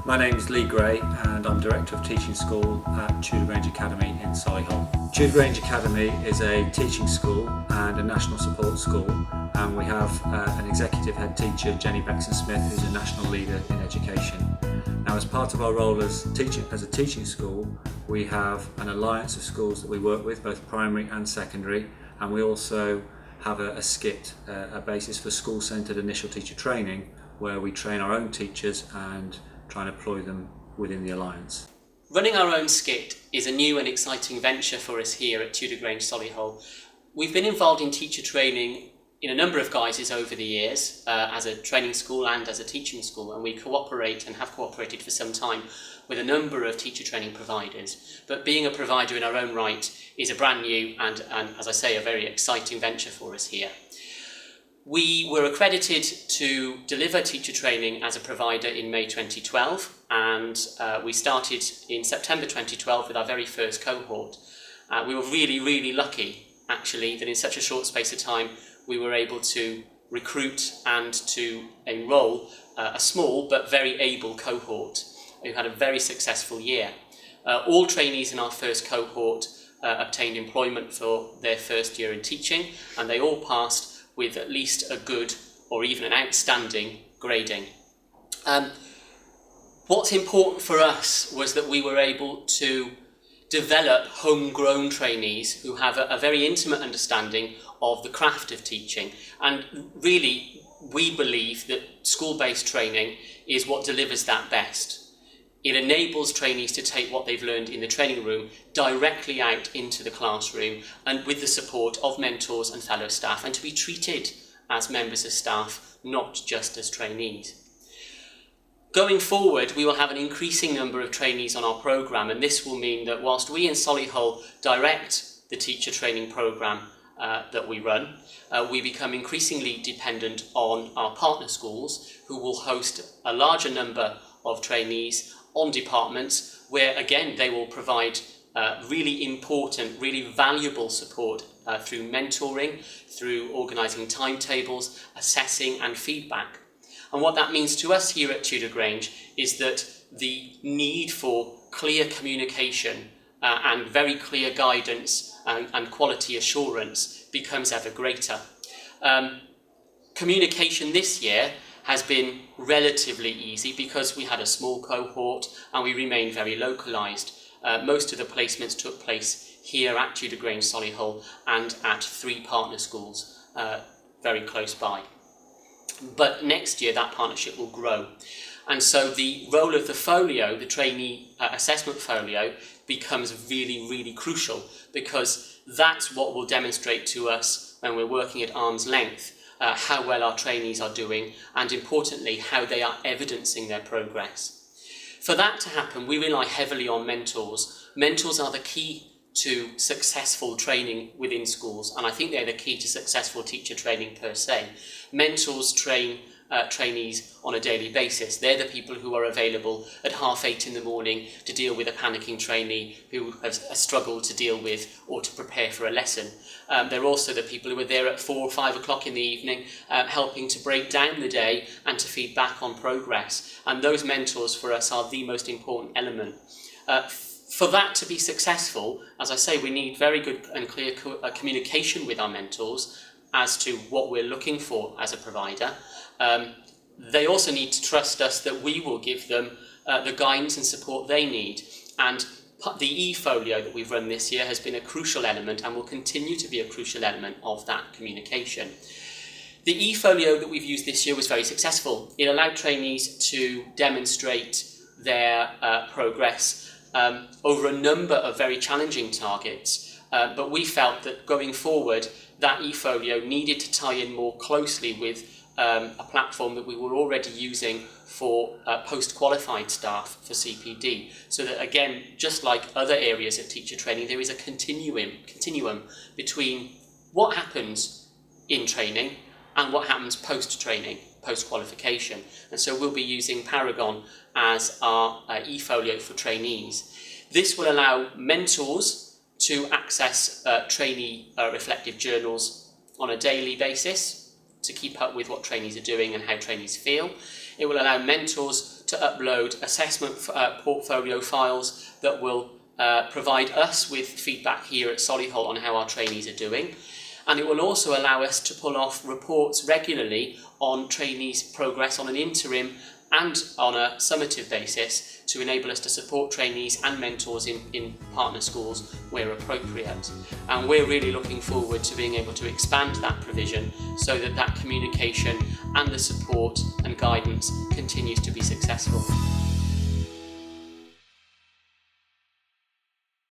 My name's Lee Gray and I'm Director of Teaching School at Tudor Grange Academy in Solihull. Tudor Grange Academy is a teaching school and a national support school, and we have an executive head teacher, Jenny Bexon-Smith, who's a national leader in education. Now, as part of our role as a teaching school, we have an alliance of schools that we work with, both primary and secondary, and we also have a SCIT, a basis for school-centred initial teacher training, where we train our own teachers and try and employ them within the alliance. Running our own SCIT is a new and exciting venture for us here at Tudor Grange Solihull. We've been involved in teacher training in a number of guises over the years, as a training school and as a teaching school, and we cooperate and have cooperated for some time with a number of teacher training providers. But being a provider in our own right is a brand new and as I say, a very exciting venture for us here. We were accredited to deliver teacher training as a provider in May 2012, and we started in September 2012 with our very first cohort. We were really lucky, actually, that in such a short space of time we were able to recruit and to enrol a small but very able cohort who had a very successful year. All trainees in our first cohort obtained employment for their first year in teaching, and they all passed with at least a good or even an outstanding grading. What's important for us was that we were able to develop homegrown trainees who have a very intimate understanding of the craft of teaching. And really, we believe that school-based training is what delivers that best. It enables trainees to take what they've learned in the training room directly out into the classroom, and with the support of mentors and fellow staff, and to be treated as members of staff, not just as trainees. Going forward, we will have an increasing number of trainees on our programme, and this will mean that whilst we in Solihull direct the teacher training programme that we run, we become increasingly dependent on our partner schools, who will host a larger number of trainees on departments where, again, they will provide really important, really valuable support through mentoring, through organising timetables, assessing and feedback. And what that means to us here at Tudor Grange is that the need for clear communication and very clear guidance and quality assurance becomes ever greater. Communication this year has been relatively easy because we had a small cohort and we remained very localised. Most of the placements took place here at Tudor Grange Solihull and at 3 partner schools very close by. But next year that partnership will grow. And so the role of the folio, the trainee assessment folio, becomes really crucial, because that's what will demonstrate to us when we're working at arm's length how well our trainees are doing, and importantly, how they are evidencing their progress. For that to happen, we rely heavily on mentors. Mentors are the key to successful training within schools, and I think they're the key to successful teacher training per se. Mentors train trainees on a daily basis. They're the people who are available at 8:30 in the morning to deal with a panicking trainee who has struggled to deal with or to prepare for a lesson. They're also the people who are there at 4 or 5 o'clock in the evening helping to break down the day and to feed back on progress. And those mentors for us are the most important element. For that to be successful, as I say, we need very good and clear communication with our mentors as to what we're looking for as a provider. They also need to trust us that we will give them the guidance and support they need. And the e-folio that we've run this year has been a crucial element and will continue to be a crucial element of that communication. The e-folio that we've used this year was very successful. It allowed trainees to demonstrate their progress over a number of very challenging targets. But we felt that going forward, that e-folio needed to tie in more closely with a platform that we were already using for post-qualified staff for CPD, so that, again, just like other areas of teacher training, there is a continuum between what happens in training and what happens post-training, post-qualification. And so we'll be using Paragon as our e-folio for trainees. This will allow mentors to access trainee reflective journals on a daily basis, to keep up with what trainees are doing and how trainees feel. It will allow mentors to upload assessment portfolio files that will provide us with feedback here at Solihull on how our trainees are doing. And it will also allow us to pull off reports regularly on trainees' progress on an interim and on a summative basis to enable us to support trainees and mentors in partner schools where appropriate. And we're really looking forward to being able to expand that provision so that that communication and the support and guidance continues to be successful.